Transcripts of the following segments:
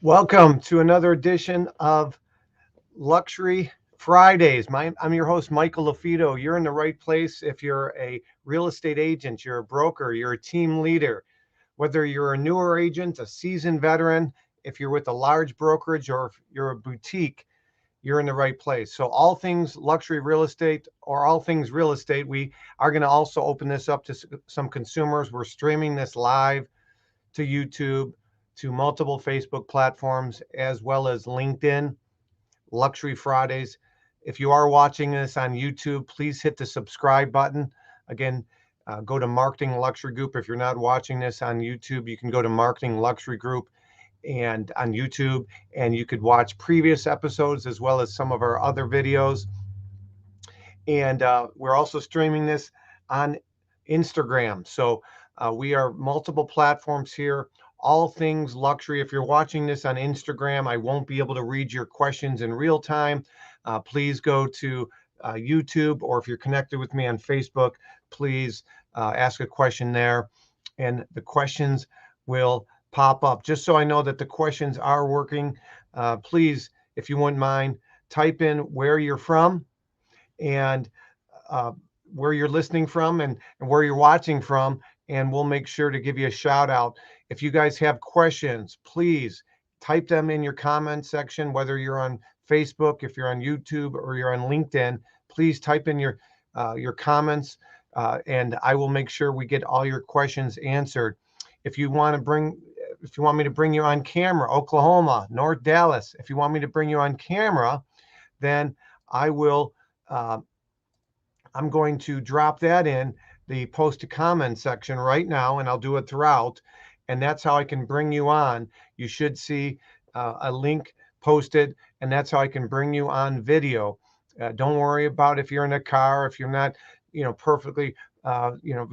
Welcome to another edition of Luxury Fridays. I'm your host, Michael LaFido. You're in the right place if you're a real estate agent, you're a broker, you're a team leader. Whether you're a newer agent, a seasoned veteran, if you're with a large brokerage or if you're a boutique, you're in the right place. So all things luxury real estate or all things real estate, we are going to also open this up to some consumers. We're streaming this live to YouTube, to multiple Facebook platforms, as well as LinkedIn, Luxury Fridays. If you are watching this on YouTube, please hit the subscribe button. Again, go to Marketing Luxury Group. If you're not watching this on YouTube, you can go to Marketing Luxury Group and on YouTube, and you could watch previous episodes as well as some of our other videos. And we're also streaming this on Instagram. So we are multiple platforms here, all things luxury. If you're watching this on Instagram, I won't be able to read your questions in real time. Please go to YouTube, or if you're connected with me on Facebook, please ask a question there, and the questions will pop up. Just so I know that the questions are working, please, if you wouldn't mind, type in where you're from and where you're listening from and where you're watching from, and we'll make sure to give you a shout out. If you guys have questions, please type them in your comment section, whether you're on Facebook, if you're on YouTube, or you're on LinkedIn. Please type in your comments, and I will make sure we get all your questions answered. If you want me to bring you on camera, Oklahoma, North Dallas, if you want me to bring you on camera, then I will. I'm going to drop that in the post to comment section right now, and I'll do it throughout. And that's how I can bring you on. You should see a link posted, and that's how I can bring you on video. Don't worry about if you're in a car, if you're not, perfectly,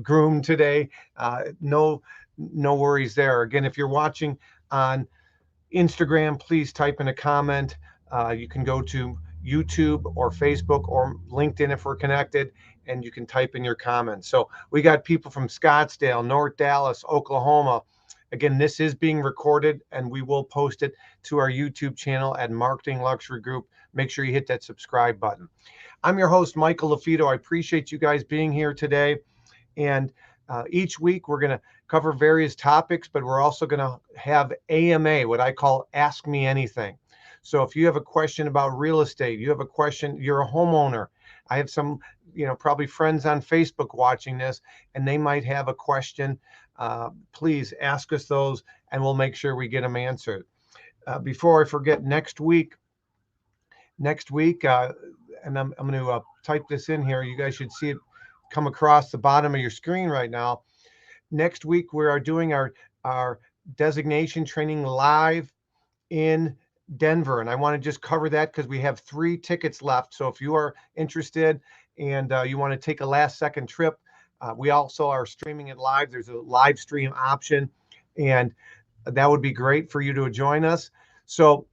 groomed today. No worries there. Again, if you're watching on Instagram, please type in a comment. You can go to YouTube or Facebook or LinkedIn if we're connected, and you can type in your comments. So we got people from Scottsdale, North Dallas, Oklahoma. Again, this is being recorded, and we will post it to our YouTube channel at Marketing Luxury Group. Make sure you hit that subscribe button. I'm your host, Michael LaFido. I appreciate you guys being here today. And each week we're going to cover various topics, but we're also going to have AMA, what I call Ask Me Anything. So if you have a question about real estate, you have a question, you're a homeowner. I have some, probably friends on Facebook watching this, and they might have a question. Please ask us those, and we'll make sure we get them answered. Before I forget, next week, and I'm going to type this in here. You guys should see it come across the bottom of your screen right now. Next week, we are doing our designation training live in Denver, and I want to just cover that because we have 3 tickets left. So if you are interested and you want to take a last second trip, we also are streaming it live. There's a live stream option, and that would be great for you to join us. So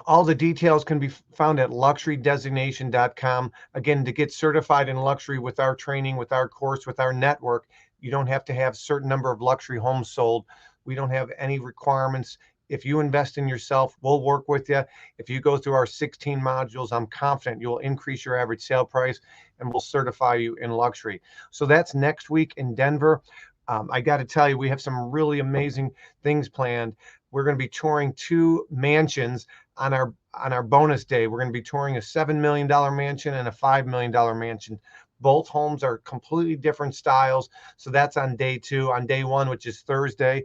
all the details can be found at luxurydesignation.com. Again, to get certified in luxury with our training, with our course, with our network, you don't have to have a certain number of luxury homes sold. We don't have any requirements. If you invest in yourself, we'll work with you. If you go through our 16 modules, I'm confident you'll increase your average sale price, and we'll certify you in luxury. So that's next week in Denver. I got to tell you, we have some really amazing things planned. We're going to be touring 2 mansions on our bonus day. We're going to be touring a $7 million mansion and a $5 million mansion. Both homes are completely different styles. So that's on day 2. On day 1, which is Thursday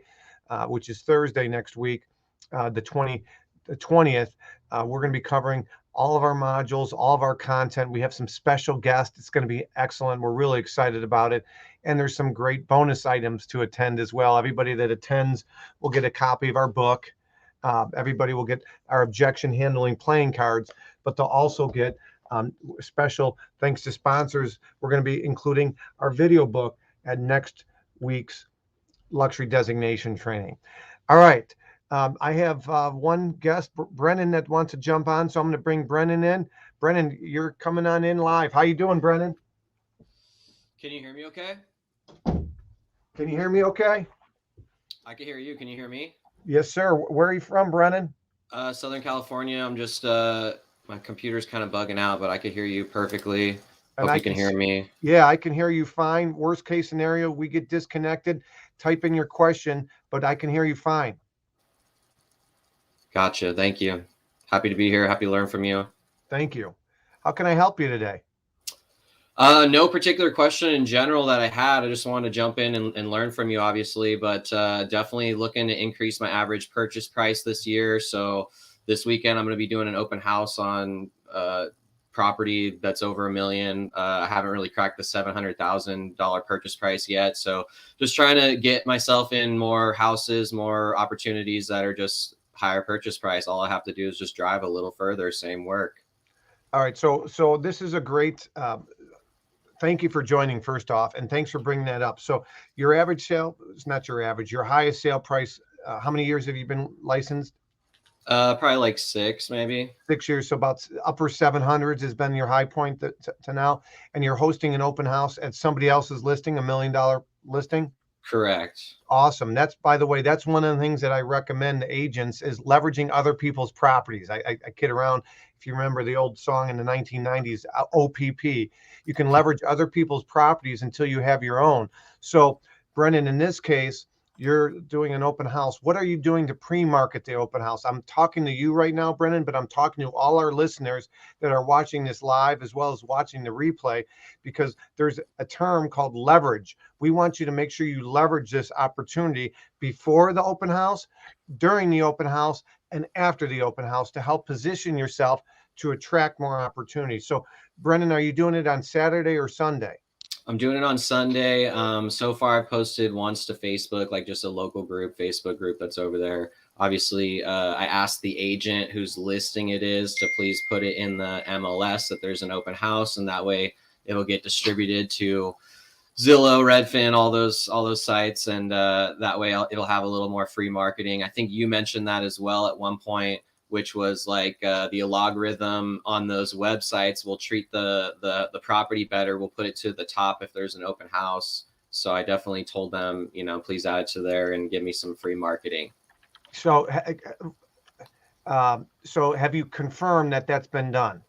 next week, the 20th, we're going to be covering all of our modules, all of our content. We have some special guests. It's going to be excellent. We're really excited about it. and there's some great bonus items to attend as well. Everybody that attends will get a copy of our book. Everybody will get our objection handling playing cards, but they'll also get special, thanks to sponsors, we're going to be including our video book at next week's luxury designation training. All right. I have one guest, Brennan, that wants to jump on, so I'm going to bring Brennan in. Brennan, you're coming on in live. How you doing, Brennan? Can you hear me okay? Can you hear me okay? I can hear you. Can you hear me? Yes, sir. Where are you from, Brennan? Southern California. I'm just my computer's kind of bugging out, but I can hear you perfectly. And Hope I you can hear me. yeah, I can hear you fine. Worst case scenario, we get disconnected. Type in your question, but I can hear you fine. Gotcha. Thank you. Happy to be here. Happy to learn from you. Thank you. How can I help you today? No particular question in general that I had. I just wanted to jump in and learn from you, obviously, but definitely looking to increase my average purchase price this year. So this weekend, I'm going to be doing an open house on property that's over $1 million. I haven't really cracked the $700,000 purchase price yet. So just trying to get myself in more houses, more opportunities that are just higher purchase price. All I have to do is just drive a little further, same work. All right. So this is a great, thank you for joining first off, and thanks for bringing that up. So your average sale, it's not your average, your highest sale price, how many years have you been licensed? Probably like 6, maybe. 6 years. So about upper 700s has been your high point to now. And you're hosting an open house at somebody else's listing, $1 million listing. Correct. Awesome. That's, by the way, that's one of the things that I recommend to agents is leveraging other people's properties. I kid around. If you remember the old song in the 1990s, OPP, you can leverage other people's properties until you have your own. So, Brennan, in this case, you're doing an open house. What are you doing to pre-market the open house? I'm talking to you right now, Brennan, but I'm talking to all our listeners that are watching this live as well as watching the replay, because there's a term called leverage. We want you to make sure you leverage this opportunity before the open house, during the open house, and after the open house to help position yourself to attract more opportunities. So, Brennan, are you doing it on Saturday or Sunday? I'm doing it on Sunday. So far, I've posted once to Facebook, like just a local group, Facebook group that's over there. Obviously, I asked the agent whose listing it is to please put it in the MLS that there's an open house, and that way it'll get distributed to Zillow, Redfin, all those sites, and that way it'll have a little more free marketing. I think you mentioned that as well at one point, which was like the algorithm on those websites will treat the property better. We'll put it to the top if there's an open house. So I definitely told them, please add it to there and give me some free marketing. So, so have you confirmed that that's been done?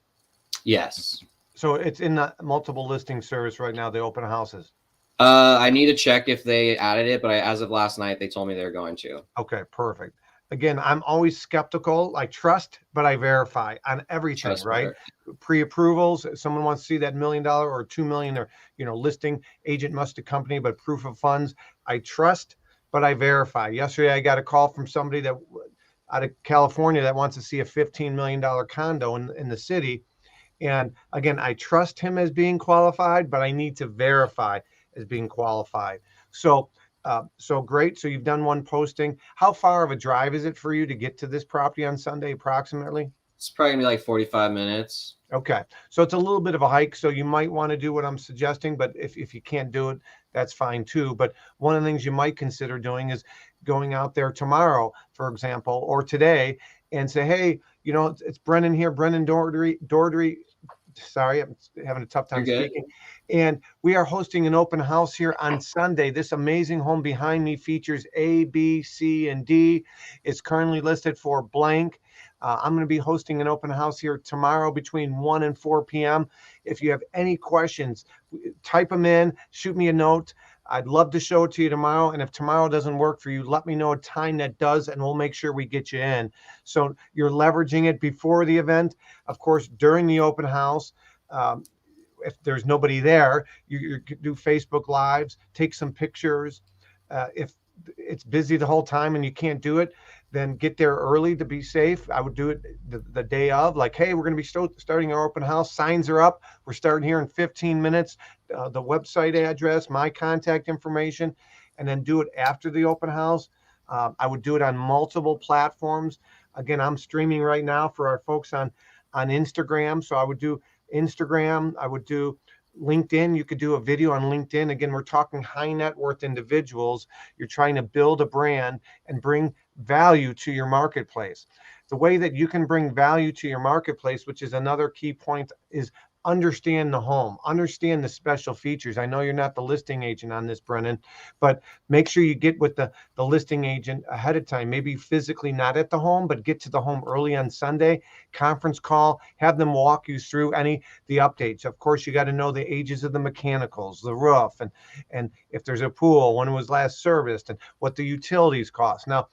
Yes. So it's in the multiple listing service right now, the open houses. I need to check if they added it, but as of last night, they told me they're going to. Okay, perfect. Again, I'm always skeptical. I trust, but I verify on everything, right? Pre-approvals. Someone wants to see that $1 million or $2 million or, listing, agent must accompany, but proof of funds. I trust, but I verify. Yesterday, I got a call from somebody that out of California that wants to see a $15 million condo in the city. And again, I trust him as being qualified, but I need to verify as being qualified. So great. So you've done one posting. How far of a drive is it for you to get to this property on Sunday, approximately? It's probably gonna be like 45 minutes. Okay. So it's a little bit of a hike. So you might want to do what I'm suggesting, but if you can't do it, that's fine too. But one of the things you might consider doing is going out there tomorrow, for example, or today and say, hey, it's Brennan here, Brennan Doherty. Sorry, I'm having a tough time speaking. And we are hosting an open house here on Sunday. This amazing home behind me features A, B, C, and D. It's currently listed for blank. I'm going to be hosting an open house here tomorrow between 1 and 4 p.m. If you have any questions, type them in, shoot me a note. I'd love to show it to you tomorrow. And if tomorrow doesn't work for you, let me know a time that does, and we'll make sure we get you in. So you're leveraging it before the event. Of course, during the open house, if there's nobody there, you do Facebook Lives, take some pictures. If it's busy the whole time and you can't do it, then get there early to be safe. I would do it the day of, like, hey, we're going to be starting our open house. Signs are up. We're starting here in 15 minutes. The website address, my contact information, and then do it after the open house. I would do it on multiple platforms. Again, I'm streaming right now for our folks on Instagram. So I would do Instagram. I would do LinkedIn. You could do a video on LinkedIn. Again, we're talking high net worth individuals. You're trying to build a brand and bring value to your marketplace. The way that you can bring value to your marketplace, which is another key point, is understand the home, understand the special features. I know you're not the listing agent on this, Brennan, but make sure you get with the listing agent ahead of time, maybe physically not at the home, but get to the home early on Sunday, conference call, have them walk you through the updates. Of course, you got to know the ages of the mechanicals, the roof, and if there's a pool, when it was last serviced, and what the utilities cost. Now,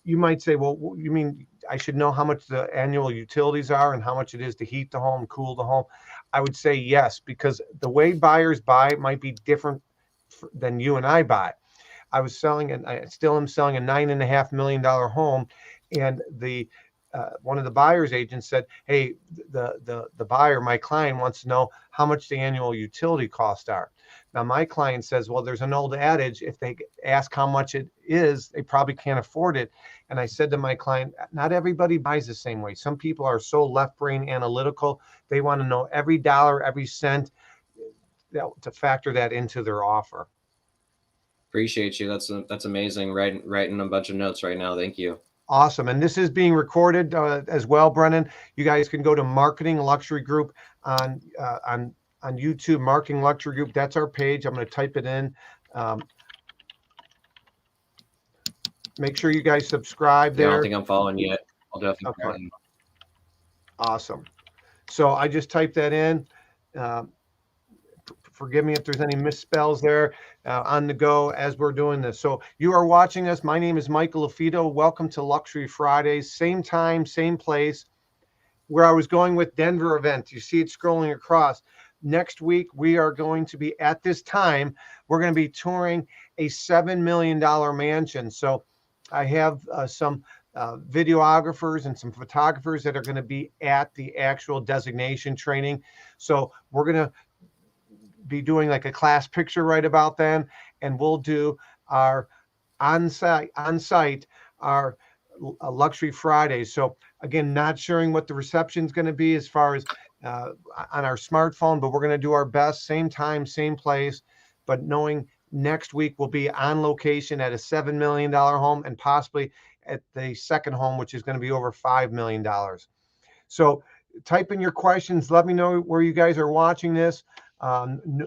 you might say, well, you mean I should know how much the annual utilities are and how much it is to heat the home, cool the home? I would say yes, because the way buyers buy might be different than you and I buy. I was selling, and I still am selling, a $9.5 million home, and the one of the buyer's agents said, "Hey, the buyer, my client, wants to know how much the annual utility costs are." Now, my client says, "Well, there's an old adage: if they ask how much it is, they probably can't afford it." And I said to my client, "Not everybody buys the same way. Some people are so left brain analytical; they want to know every dollar, every cent, to factor that into their offer." Appreciate you. That's amazing. Writing a bunch of notes right now. Thank you. Awesome. And this is being recorded as well, Brennan. You guys can go to Marketing Luxury Group on YouTube, Marketing Luxury Group. That's our page. I'm going to type it in. Make sure you guys subscribe there. Yeah, I don't think I'm following yet. I'll definitely. Okay. Awesome. So I just typed that in. Forgive me if there's any misspells there on the go as we're doing this. So you are watching us. My name is Michael LaFido. Welcome to Luxury Fridays. Same time, same place. Where I was going with Denver event. You see it scrolling across. Next week, we are going to be, at this time, we're going to be touring a $7 million mansion. So I have some videographers and some photographers that are going to be at the actual designation training. So we're going to be doing like a class picture right about then, and we'll do our on-site our Luxury Fridays. So again, not sharing what the reception is going to be as far as on our smartphone, but we're going to do our best, same time, same place, but knowing next week we'll be on location at a $7 million home and possibly at the second home, which is going to be over $5 million. So type in your questions. Let me know where you guys are watching this.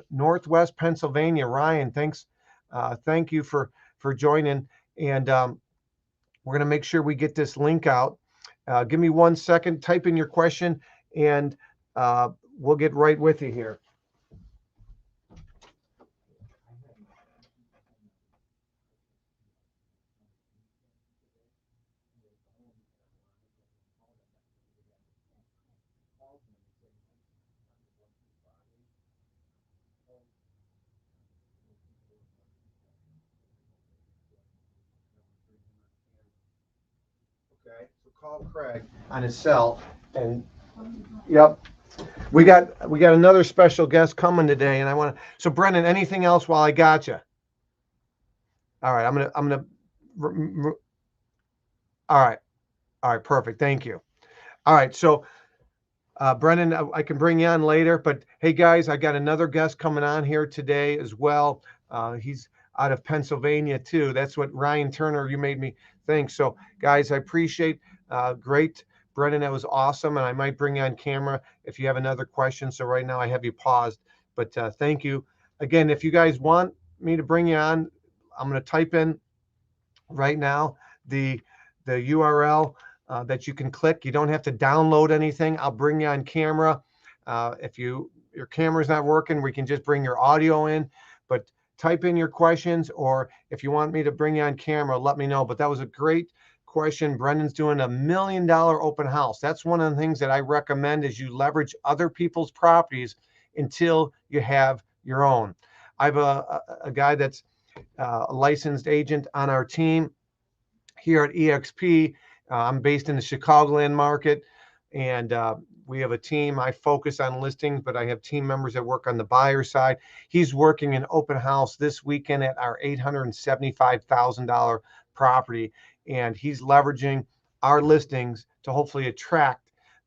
Northwest Pennsylvania. Ryan, thanks. Thank you for joining. And we're going to make sure we get this link out. Give me 1 second. Type in your question, and we'll get right with you here. Okay, so call Craig on his cell, and yep, we got another special guest coming today, and I want to. So Brennan, anything else while I got you? All right, I'm gonna. All right, perfect. Thank you. All right, so Brennan, I can bring you on later, but hey guys, I got another guest coming on here today as well. He's out of Pennsylvania too. That's what Ryan Turner, you made me think. So guys, I appreciate great. Brennan, that was awesome. And I might bring you on camera if you have another question. So right now I have you paused, but thank you. Again, if you guys want me to bring you on, I'm going to type in right now the URL that you can click. You don't have to download anything. I'll bring you on camera. If your camera's not working, we can just bring your audio in. But type in your questions, or if you want me to bring you on camera, let me know. But that was a great question. Brendan's doing $1 million open house. That's one of the things that I recommend is you leverage other people's properties until you have your own. I have a guy that's a licensed agent on our team, here at EXP. I'm based in the Chicagoland market, and we have a team. I focus on listings, but I have team members that work on the buyer side. He's working an open house this weekend at our $875,000 property, and he's leveraging our listings to hopefully attract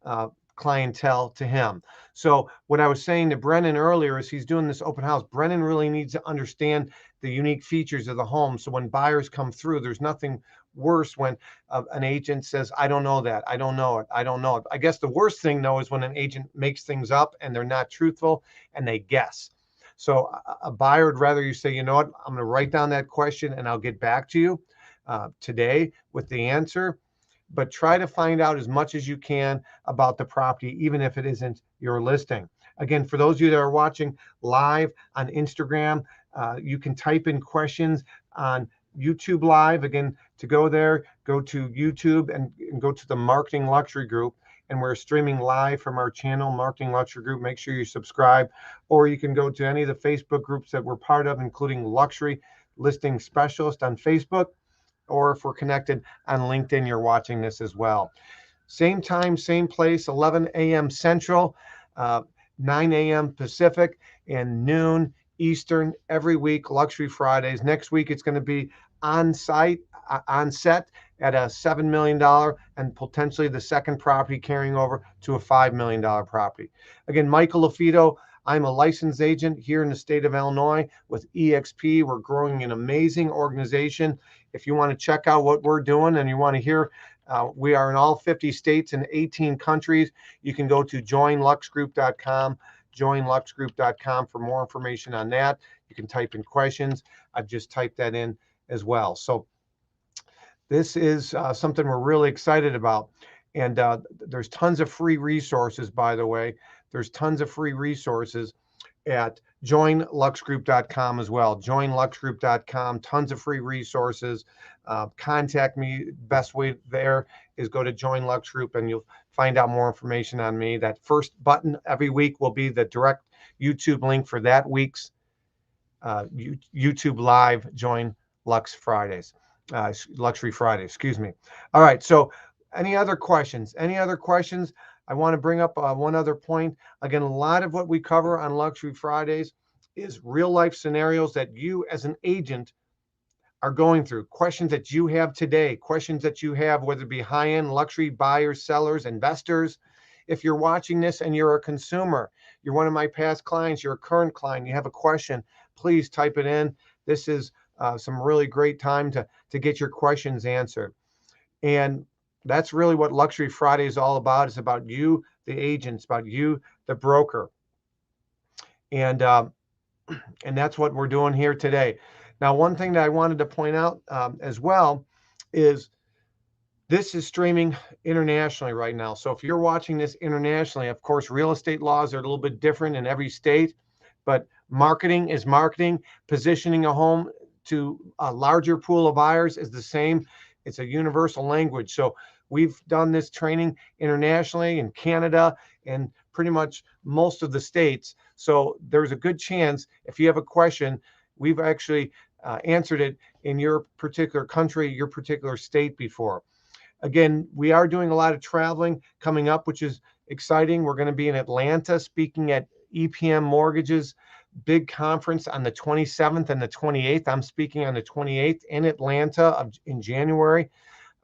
uh, clientele to him. So what I was saying to Brennan earlier is he's doing this open house. Brennan really needs to understand the unique features of the home. So when buyers come through, there's nothing worse when an agent says, I don't know that, I don't know it, I don't know it. I guess the worst thing though is when an agent makes things up and they're not truthful and they guess. So a buyer would rather you say, you know what, I'm going to write down that question and I'll get back to you today with the answer. But try to find out as much as you can about the property, even if it isn't your listing. Again, for those of you that are watching live on Instagram, you can type in questions on YouTube Live. Again, to go there, go to YouTube and go to the Marketing Luxury Group. And we're streaming live from our channel, Marketing Luxury Group. Make sure you subscribe. Or you can go to any of the Facebook groups that we're part of, including Luxury Listing Specialist on Facebook. Or if we're connected on LinkedIn, you're watching this as well. Same time, same place, 11 a.m. Central, 9 a.m. Pacific, and noon Eastern every week, Luxury Fridays. Next week, it's going to be on site, on set at a $7 million and potentially the second property carrying over to a $5 million property. Again, Michael LaFido. I'm a licensed agent here in the state of Illinois with EXP. We're growing an amazing organization. If you want to check out what we're doing and you want to hear, we are in all 50 states and 18 countries. You can go to joinluxegroup.com, joinluxegroup.com for more information on that. You can type in questions. I've just typed that in as well. So this is something we're really excited about. And there's tons of free resources, by the way. There's tons of free resources at joinluxegroup.com as well. Joinluxegroup.com, tons of free resources. Contact me. Best way there is go to Join Lux Group and you'll find out more information on me. That first button every week will be the direct YouTube link for that week's YouTube Live Join Lux Fridays. Luxury Friday, excuse me. All right, so any other questions? Any other questions? I want to bring up one other point. Again, a lot of what we cover on Luxury Fridays is real life scenarios that you as an agent are going through, questions that you have today, questions that you have, whether it be high-end luxury buyers, sellers, investors. If you're watching this and you're a consumer, you're one of my past clients, you're a current client, you have a question, please type it in. This is some really great time to get your questions answered. And that's really what Luxury Friday is all about. It's about you, the agent, it's about you, the broker. And that's what we're doing here today. Now, one thing that I wanted to point out as well is this is streaming internationally right now. So if you're watching this internationally, of course, real estate laws are a little bit different in every state, but marketing is marketing. Positioning a home to a larger pool of buyers is the same. It's a universal language. So we've done this training internationally in Canada and pretty much most of the states. So there's a good chance if you have a question, we've actually answered it in your particular country, your particular state before. Again, we are doing a lot of traveling coming up, which is exciting. We're going to be in Atlanta speaking at EPM Mortgage's big conference on the 27th and the 28th. I'm speaking on the 28th in Atlanta in January.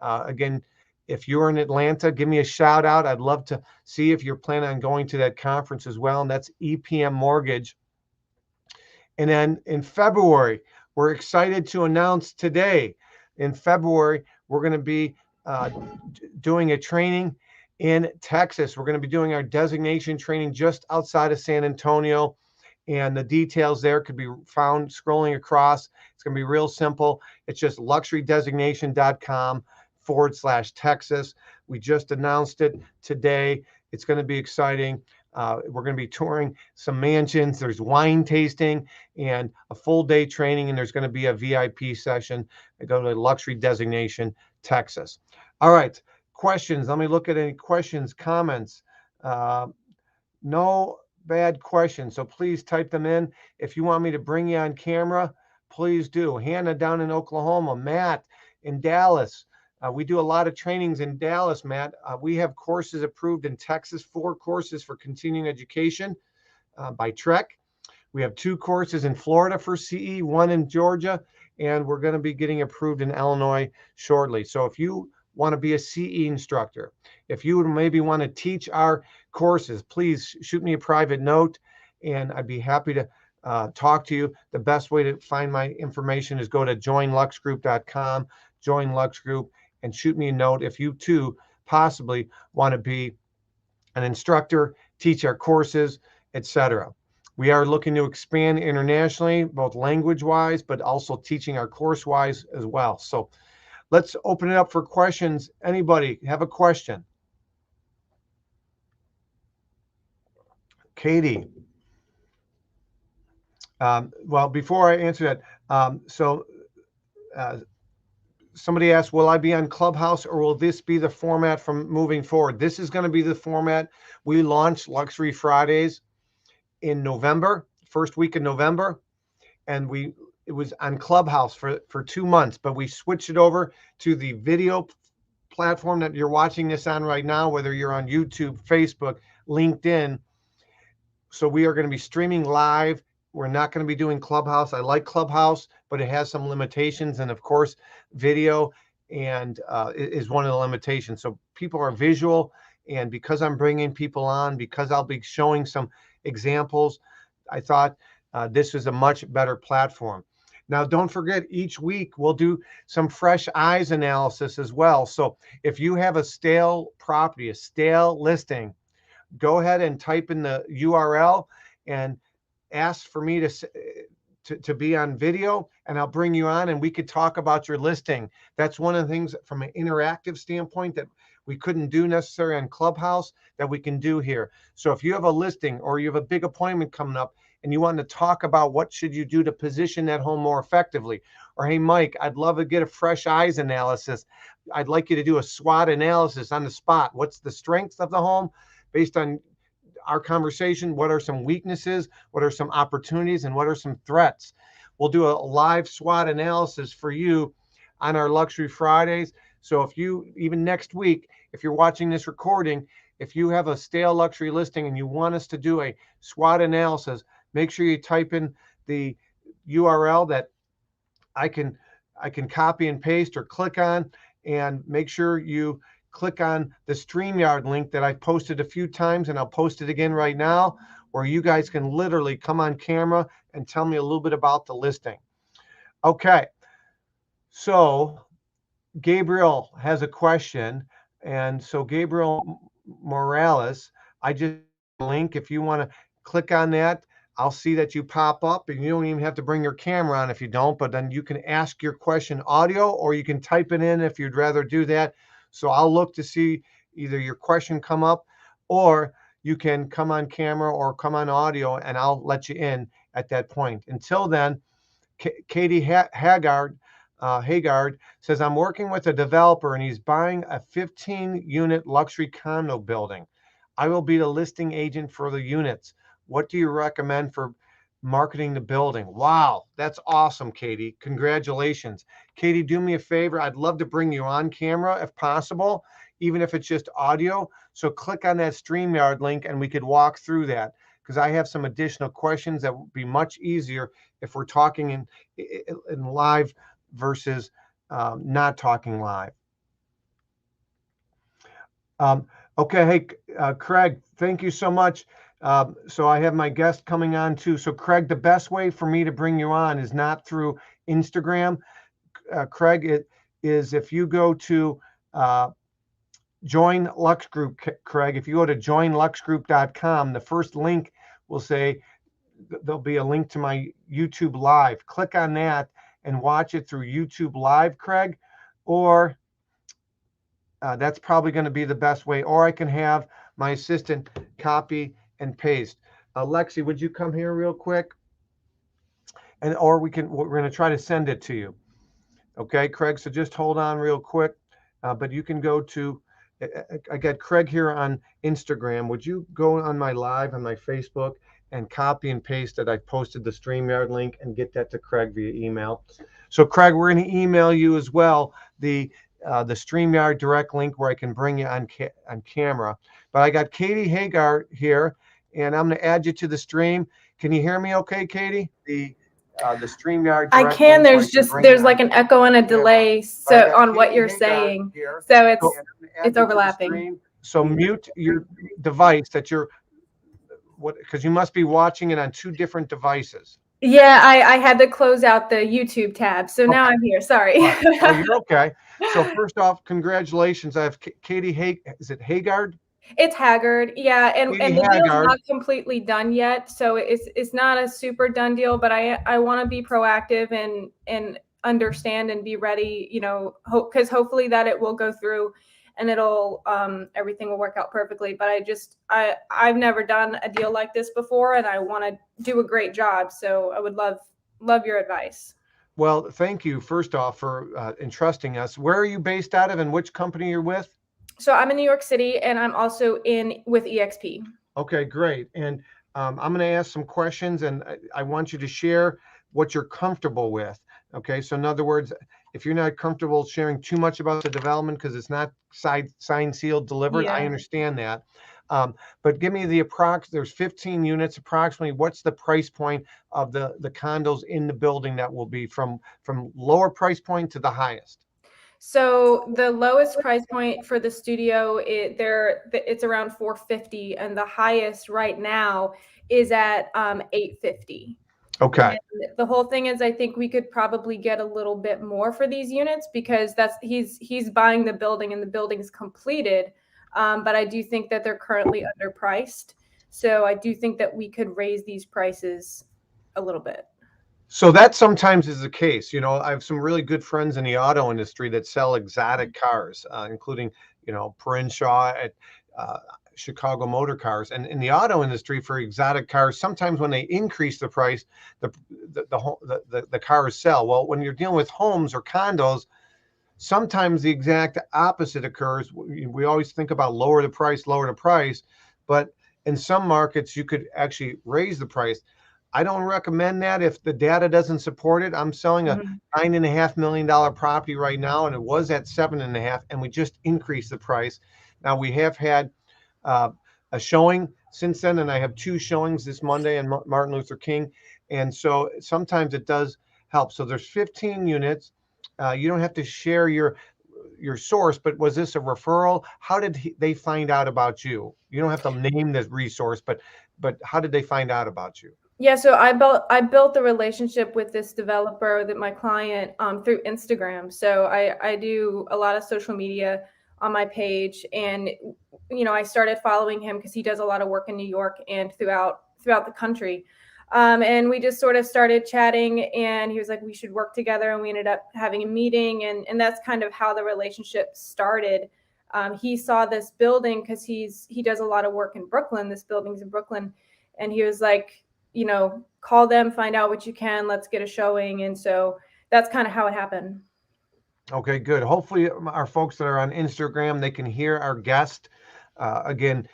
Again, if you're in Atlanta, give me a shout out. I'd love to see if you're planning on going to that conference as well. And that's EPM Mortgage. And then in February, we're excited to announce today, in February, we're going to be doing a training in Texas. We're going to be doing our designation training just outside of San Antonio. And the details there could be found scrolling across. It's going to be real simple. It's just luxurydesignation.com/Texas. We just announced it today. It's going to be exciting. We're going to be touring some mansions. There's wine tasting and a full day training, and there's going to be a VIP session. Go to Luxury Designation, Texas. All right, questions. Let me look at any questions, comments. No bad questions, so please type them in. If you want me to bring you on camera, please do. Hannah down in Oklahoma, Matt in Dallas, We do a lot of trainings in Dallas, Matt. We have courses approved in Texas, 4 courses for continuing education by Trek. We have 2 courses in Florida for CE, 1 in Georgia, and we're going to be getting approved in Illinois shortly. So if you want to be a CE instructor, if you would maybe want to teach our courses, please shoot me a private note, and I'd be happy to talk to you. The best way to find my information is go to joinluxgroup.com, join Lux Group, and shoot me a note if you too possibly want to be an instructor, teach our courses, etc. We are looking to expand internationally, both language-wise, but also teaching our course-wise as well. So let's open it up for questions. Anybody have a question? Katie. Well, before I answer that, somebody asked, will I be on Clubhouse or will this be the format from moving forward? This is going to be the format. We launched Luxury Fridays in November, first week of November, and it was on Clubhouse for 2 months, but we switched it over to the video platform that you're watching this on right now, whether you're on YouTube, Facebook, LinkedIn. So we are going to be streaming live. We're not going to be doing Clubhouse. I like Clubhouse, but it has some limitations. And of course, video and is one of the limitations. So people are visual. And because I'm bringing people on, because I'll be showing some examples, I thought this was a much better platform. Now, don't forget, each week we'll do some fresh eyes analysis as well. So if you have a stale property, a stale listing, go ahead and type in the URL and ask for me to be on video, and I'll bring you on and we could talk about your listing. That's one of the things from an interactive standpoint that we couldn't do necessarily on Clubhouse that we can do here. So if you have a listing or you have a big appointment coming up and you want to talk about what should you do to position that home more effectively, or hey, Mike, I'd love to get a fresh eyes analysis. I'd like you to do a SWOT analysis on the spot. What's the strengths of the home based on our conversation? What are some weaknesses? What are some opportunities? And what are some threats? We'll do a live SWOT analysis for you on our Luxury Fridays. So if you, even next week, if you're watching this recording, if you have a stale luxury listing and you want us to do a SWOT analysis, make sure you type in the URL that I can copy and paste or click on, and make sure you click on the StreamYard link that I've posted a few times, and I'll post it again right now, where you guys can literally come on camera and tell me a little bit about the listing. Okay, so Gabriel has a question, and so Gabriel Morales, I just link, if you want to click on that, I'll see that you pop up, and you don't even have to bring your camera on if you don't, but then you can ask your question audio, or you can type it in if you'd rather do that. So I'll look to see either your question come up, or you can come on camera or come on audio, and I'll let you in at that point. Until then, Katie Haggard says, I'm working with a developer and he's buying a 15-unit luxury condo building. I will be the listing agent for the units. What do you recommend for marketing the building? Wow, that's awesome, Katie. Congratulations. Katie, do me a favor. I'd love to bring you on camera if possible, even if it's just audio. So click on that StreamYard link and we could walk through that, because I have some additional questions that would be much easier if we're talking in live versus not talking live. Okay, hey, Craig, thank you so much. So I have my guest coming on too. So Craig, the best way for me to bring you on is not through Instagram. Craig, it is if you go to Join Lux Group, Craig. If you go to joinluxgroup.com, the first link will say, there'll be a link to my YouTube Live. Click on that and watch it through YouTube Live, Craig, or that's probably going to be the best way. Or I can have my assistant copy and paste. Lexi, would you come here real quick? And or we're going to try to send it to you. Okay, Craig, so just hold on real quick. But you can go to, I got Craig here on Instagram. Would you go on my live on my Facebook and copy and paste that I posted the StreamYard link and get that to Craig via email? So Craig, we're going to email you as well the the StreamYard direct link where I can bring you on camera. But I got Katie Hagar here, and I'm going to add you to the stream. Can you hear me okay, Katie? The StreamYard I direct can. link where I There's can just bring you there's on like an echo and a camera. delay But I so got on what Katie you're Hagar saying. here. So So I'm gonna add it's you to the overlapping. stream. So mute your device that you're because you must be watching it on two different devices. Yeah, I had to close out the YouTube tab. So now Okay. I'm here. Sorry. All right. Oh, you're okay. So first off, congratulations. I have Katie is it Haggard? It's Haggard, yeah, Katie and the deal's Haggard. not completely done yet, so it's not a super done deal. But I want to be proactive and understand and be ready, you know, because hopefully that it will go through, and it'll everything will work out perfectly. But I've never done a deal like this before, and I want to do a great job. So I would love your advice. Well, thank you first off for entrusting us. Where are you based out of, and which company you're with? So I'm in New York City, and I'm also in with EXP. Okay, great. And I'm going to ask some questions, and I want you to share what you're comfortable with. Okay, so in other words, if you're not comfortable sharing too much about the development because it's not signed, sealed, delivered, I Yeah. understand that. But give me the there's 15 units approximately. What's the price point of the condos in the building that will be from lower price point to the highest? So the lowest price point for the studio, it's around 450, and the highest right now is at 850. Okay. And the whole thing is, I think we could probably get a little bit more for these units because he's buying the building and the building's completed. But I do think that they're currently underpriced. So I do think that we could raise these prices a little bit. So that sometimes is the case. You know, I have some really good friends in the auto industry that sell exotic cars, including, you know, Perrinshaw at uh, Chicago Motor Cars. And in the auto industry for exotic cars, sometimes when they increase the price, the cars sell. Well, when you're dealing with homes or condos, sometimes the exact opposite occurs. We always think about lower the price, but in some markets you could actually raise the price. I don't recommend that if the data doesn't support it. I'm selling a Mhm. $9.5 million property right now, and it was at 7.5, and we just increased the price. Now we have had uh, a showing since then, and I have two showings this Monday and Martin Luther King, and so sometimes it does help. So there's 15 units. You don't have to share your source, but was this a referral? How did they find out about you? You don't have to name the resource, but how did they find out about you? Yeah, so I built the relationship with this developer that my client through Instagram. So I do a lot of social media on my page, and you know I started following him because he does a lot of work in New York and throughout the country. And we just sort of started chatting, and he was like, we should work together, and we ended up having a meeting, and that's kind of how the relationship started. He saw this building because he does a lot of work in Brooklyn. This building's in Brooklyn, and he was like, you know, call them, find out what you can, let's get a showing. And so that's kind of how it happened. Okay, good. Hopefully, our folks that are on Instagram, they can hear our guest. Again,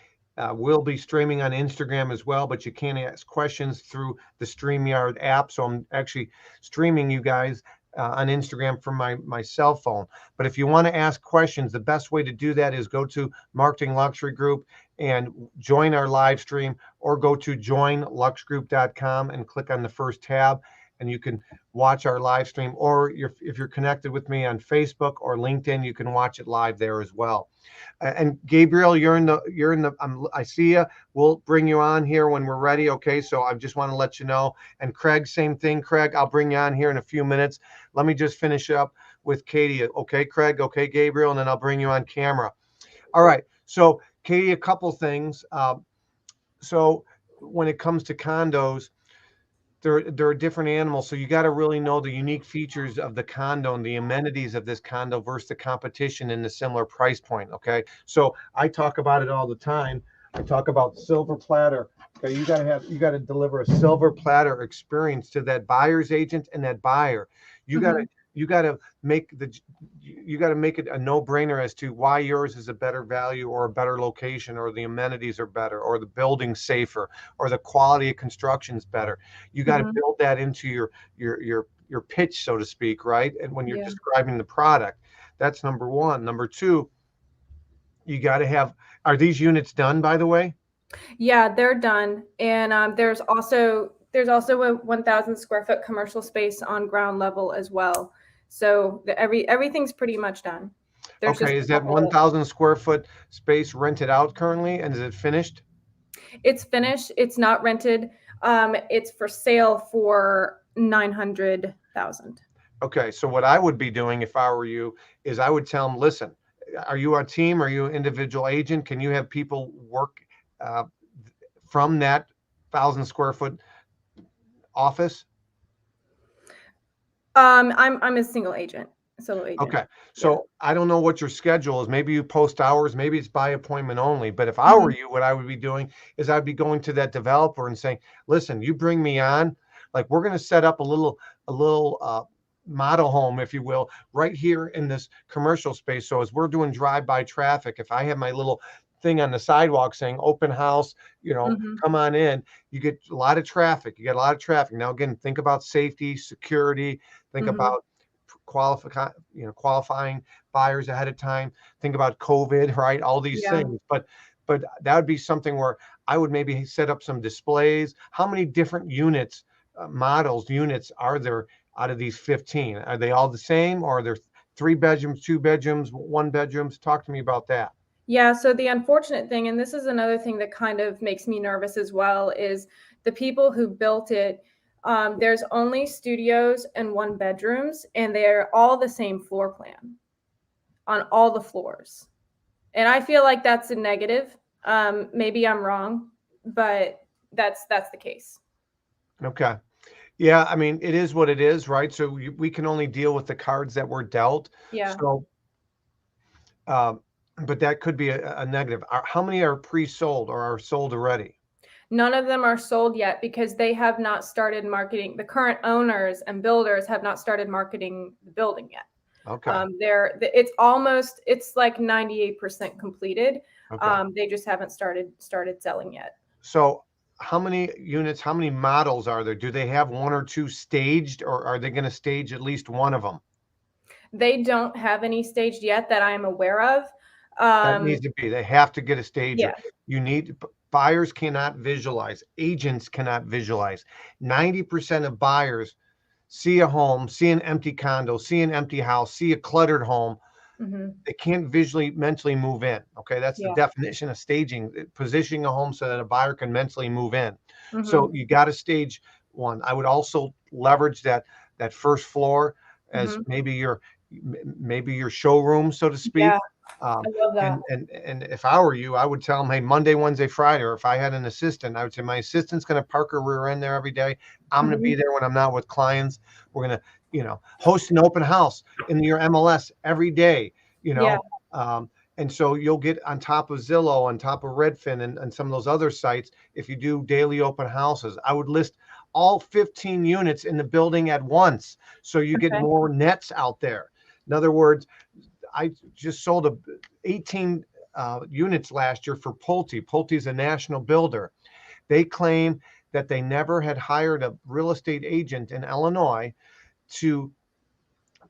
we'll be streaming on Instagram as well, but you can ask questions through the StreamYard app. So I'm actually streaming you guys on Instagram from my cell phone. But if you want to ask questions, the best way to do that is go to Marketing Luxury Group and join our live stream, or go to joinluxgroup.com and click on the first tab, and you can watch our live stream. Or if you're connected with me on Facebook or LinkedIn, you can watch it live there as well. And Gabriel, I see you. We'll bring you on here when we're ready. Okay, so I just want to let you know. And Craig, same thing. Craig, I'll bring you on here in a few minutes. Let me just finish up with Katie. Okay, Craig. Okay, Gabriel, and then I'll bring you on camera. All right. So Katie, a couple things. So when it comes to condos, they're different animals. So you got to really know the unique features of the condo and the amenities of this condo versus the competition in the similar price point. Okay. So I talk about it all the time. I talk about silver platter. Okay. You got to deliver a silver platter experience to that buyer's agent and that buyer. You got to, Mhm. you got to make you got to make it a no-brainer as to why yours is a better value or a better location, or the amenities are better, or the building's safer, or the quality of construction's better. You got to Mhm. build that into your pitch, so to speak, right? And when you're Yeah. describing the product, That's number one. Number two, you got to have, are these units done, by the way? Yeah, they're done. And there's also a 1,000 square foot commercial space on ground level as well. So everything's pretty much done. There's just Okay, a is that couple. 1,000 square foot space rented out currently, and is it finished? It's finished. It's not rented. It's for sale for 900,000. Okay, so what I would be doing if I were you is I would tell them, listen, are you a team? Are you an individual agent? Can you have people work uh, from that 1,000 square foot office? I'm a single agent, solo agent. Okay, Yeah. so I don't know what your schedule is. Maybe you post hours, maybe it's by appointment only. But if I were you, what I would be doing is I'd be going to that developer and saying, listen, you bring me on, like we're going to set up a little model home, if you will, right here in this commercial space. So as we're doing drive-by traffic, if I have my little thing on the sidewalk saying open house, come on in, you get a lot of traffic. You get a lot of traffic. Now, again, think about safety, security, think about qualifying buyers ahead of time. Think about COVID, right? All these Yeah. things. But that would be something where I would maybe set up some displays. How many different units, units are there out of these 15? Are they all the same, or are there 3 bedrooms, 2 bedrooms, 1 bedrooms? Talk to me about that. Yeah, so the unfortunate thing, and this is another thing that kind of makes me nervous as well, is the people who built it. There's only studios and 1 bedrooms, and they're all the same floor plan on all the floors. And I feel like that's a negative. Maybe I'm wrong, but that's the case. Okay. Yeah, I mean, it is what it is, right? So we can only deal with the cards that were dealt. Yeah. So, but that could be a negative. How many are pre-sold or are sold already? None of them are sold yet because they have not started marketing. The current owners and builders have not started marketing the building yet. Okay. It's like 98% completed. Okay. They just haven't started selling yet. So how many units, how many models are there? Do they have 1 or 2 staged, or are they going to stage at least one of them? They don't have any staged yet that I'm aware of. That needs to be. They have to get a stager. Yeah. You need, buyers cannot visualize. Agents cannot visualize. 90% of buyers see a home, see an empty condo, see an empty house, see a cluttered home. They can't visually, mentally move in. Okay, that's the definition of staging, positioning a home so that a buyer can mentally move in. So you got to stage one. I would also leverage that first floor as maybe your showroom, so to speak. Yeah, I love that. And if I were you, I would tell them, hey, Monday, Wednesday, Friday, or if I had an assistant, I would say my assistant's going to park her rear end there every day. I'm going to be there when I'm not with clients. We're going to, host an open house in your MLS every day, and so you'll get on top of Zillow, on top of Redfin, and some of those other sites. If you do daily open houses, I would list all 15 units in the building at once, so you get more nets out there. In other words, I just sold 18 units last year for Pulte. Pulte is a national builder. They claim that they never had hired a real estate agent in Illinois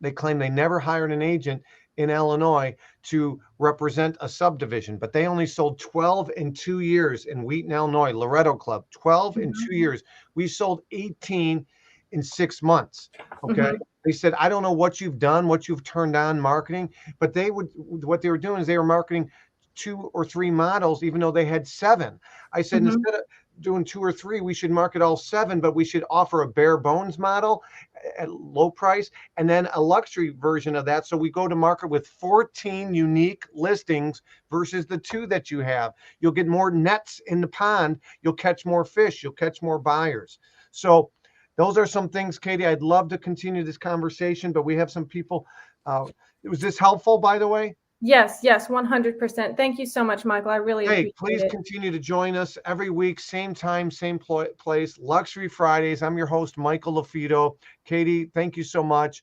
they claim they never hired an agent in Illinois to represent a subdivision, but they only sold 12 in 2 years in Wheaton, Illinois, Loretto Club, 12 in 2 years. We sold 18 in 6 months. Okay. They said, I don't know what you've done, what you've turned on marketing, but what they were doing is they were marketing 2 or 3 models, even though they had 7. I said, instead of doing 2 or 3, we should market all 7, but we should offer a bare bones model at low price and then a luxury version of that. So we go to market with 14 unique listings versus the 2 that you have. You'll get more nets in the pond. You'll catch more fish. You'll catch more buyers. So those are some things, Katie. I'd love to continue this conversation, but we have some people. Was this helpful, by the way? Yes, 100%. Thank you so much, Michael. I really appreciate it. Please continue to join us every week, same time, same place, Luxury Fridays. I'm your host, Michael LaFido. Katie, thank you so much.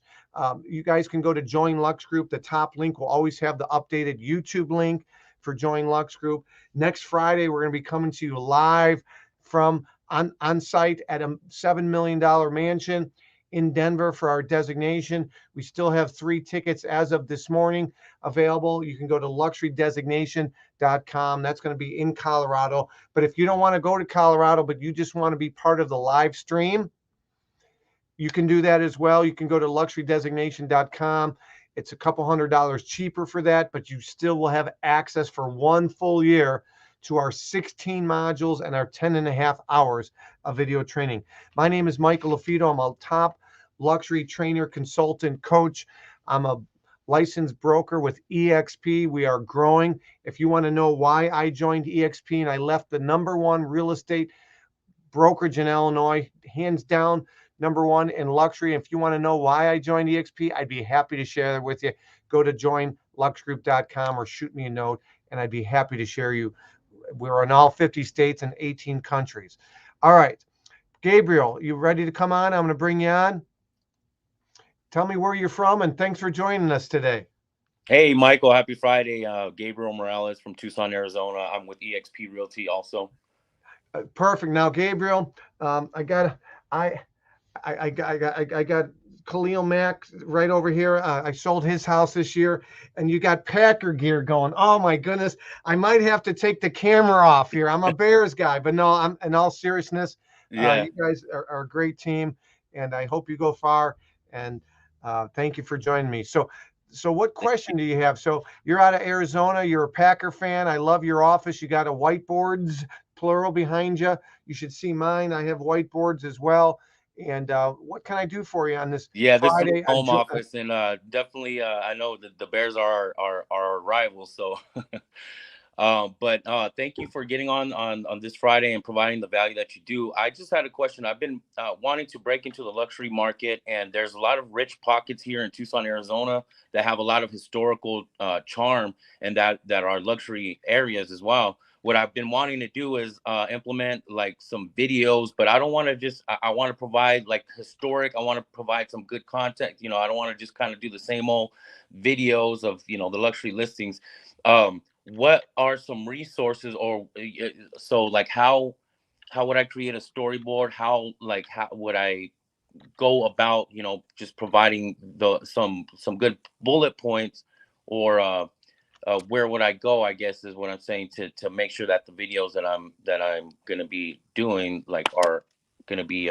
You guys can go to Join Lux Group. The top link will always have the updated YouTube link for Join Lux Group. Next Friday, we're going to be coming to you live from on site at a $7 million mansion in Denver for our designation. We still have 3 tickets as of this morning available. You can go to luxurydesignation.com. That's going to be in Colorado. But if you don't want to go to Colorado, but you just want to be part of the live stream, you can do that as well. You can go to luxurydesignation.com. It's a couple $100 cheaper for that, but you still will have access for 1 full year to our 16 modules and our 10.5 hours of video training. My name is Michael LaFido. I'm a top luxury trainer, consultant, coach. I'm a licensed broker with EXP. We are growing. If you want to know why I joined EXP and I left the #1 real estate brokerage in Illinois, hands down, #1 in luxury. If you want to know why I joined EXP, I'd be happy to share that with you. Go to joinluxgroup.com or shoot me a note, and I'd be happy to share you. We're in all 50 states and 18 countries. All right, Gabriel, you ready to come on? I'm going to bring you on. Tell me where you're from, and thanks for joining us today. Hey, Michael, happy Friday. Gabriel Morales from Tucson, Arizona. I'm with EXP Realty also. Perfect. Now, Gabriel, I got Khalil Mack right over here. I sold his house this year, and you got Packer gear going. Oh my goodness. I might have to take the camera off here. I'm a Bears guy, but no, I'm in all seriousness. Yeah. You guys are a great team, and I hope you go far. And thank you for joining me. So what question do you have? So you're out of Arizona. You're a Packer fan. I love your office. You got a whiteboards, plural, behind you. You should see mine. I have whiteboards as well. And what can I do for you on this Yeah, Friday? This is home office, and definitely I know that the Bears are our rivals. So, but thank you for getting on this Friday and providing the value that you do. I just had a question. I've been wanting to break into the luxury market, and there's a lot of rich pockets here in Tucson, Arizona, that have a lot of historical charm, and that are luxury areas as well. What I've been wanting to do is implement like some videos, but I don't want to just, I want to provide like historic, I want to provide some good content. You know, I don't want to just kind of do the same old videos of, you know, the luxury listings. What are some resources, or so like how would I create a storyboard? How would I go about, you know, just providing some good bullet points, or where would I go, I guess is what I'm saying, to make sure that the videos that I'm going to be doing are going to be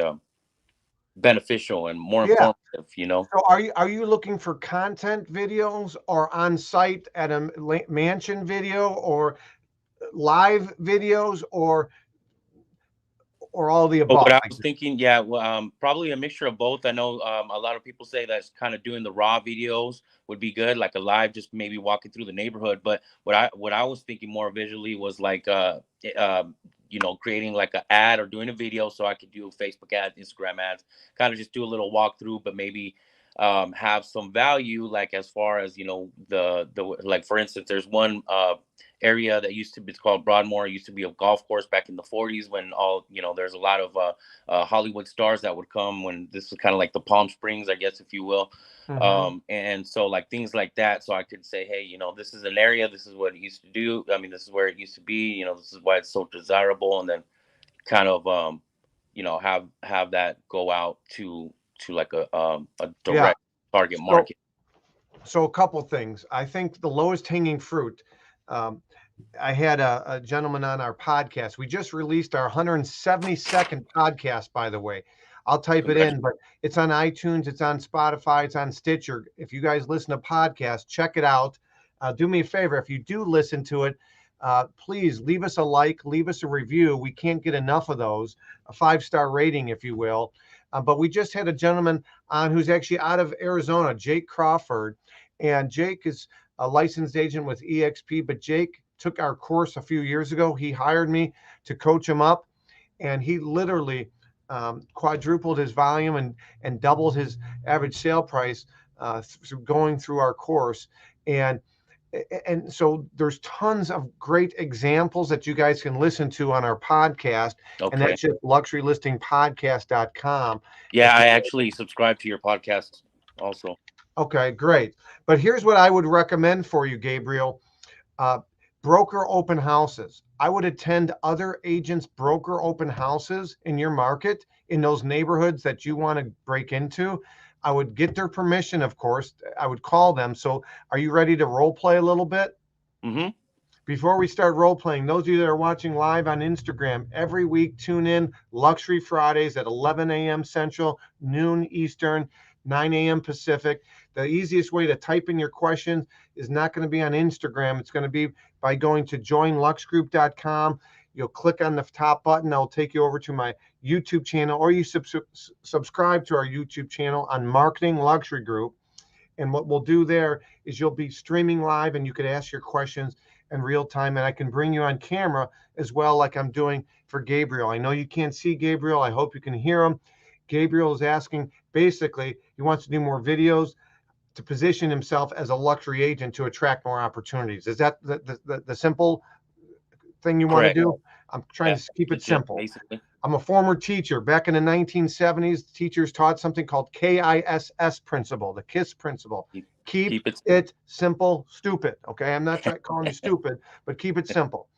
beneficial and more informative, you know? So are you looking for content videos, or on site at a mansion video, or live videos, or all the But above? what I was thinking, yeah, well, probably a mixture of both. I know a lot of people say that kind of doing the raw videos would be good, like a live, just maybe walking through the neighborhood. But what I was thinking more visually was like, you know, creating like an ad or doing a video, so I could do Facebook ads, Instagram ads, kind of just do a little walkthrough, but maybe have some value, like as far as, you know, the like, for instance, there's one area that used to be, it's called Broadmoor. It used to be a golf course back in the 40s, when all, you know, there's a lot of Hollywood stars that would come, when this was kind of like the Palm Springs, I guess, if you will. And so like things like that, so I could say, hey, you know, this is an area, this is what it used to do, I mean, this is where it used to be, you know, this is why it's so desirable, and then kind of you know, have that go out to like a direct target market. So a couple things. I think the lowest hanging fruit, I had a gentleman on our podcast. We just released our 172nd podcast, by the way. I'll type it in, but it's on iTunes, it's on Spotify, it's on Stitcher. If you guys listen to podcasts, check it out. Do me a favor. If you do listen to it, please leave us a like, leave us a review. We can't get enough of those. A 5-star rating, if you will. But we just had a gentleman on who's actually out of Arizona, Jake Crawford. And Jake is a licensed agent with EXP, but Jake took our course a few years ago. He hired me to coach him up, and he literally quadrupled his volume and doubled his average sale price through going through our course. And so there's tons of great examples that you guys can listen to on our podcast. Okay. And that's just luxurylistingpodcast.com. Yeah, I actually subscribe to your podcast also. Okay, great. But here's what I would recommend for you, Gabriel. broker open houses. I would attend other agents' broker open houses in your market, in those neighborhoods that you want to break into. I would get their permission, of course. I would call them. So are you ready to role play a little bit? Mm-hmm. Before we start role playing, those of you that are watching live on Instagram, every week tune in Luxury Fridays at 11 a.m. Central, noon Eastern, 9 a.m. Pacific. The easiest way to type in your questions is not going to be on Instagram. It's going to be by going to joinluxgroup.com. You'll click on the top button. I'll take you over to my YouTube channel, or you subscribe to our YouTube channel on Marketing Luxury Group. And what we'll do there is you'll be streaming live and you could ask your questions in real time. And I can bring you on camera as well, like I'm doing for Gabriel. I know you can't see Gabriel. I hope you can hear him. Gabriel is asking, basically, he wants to do more videos to position himself as a luxury agent to attract more opportunities. Is that the simple thing you want to Correct. do? I'm trying to keep it simple. Basically. I'm a former teacher. Back in the 1970s, teachers taught something called KISS principle, the KISS principle. Keep it simple, stupid. Okay, I'm not calling you stupid, but keep it simple.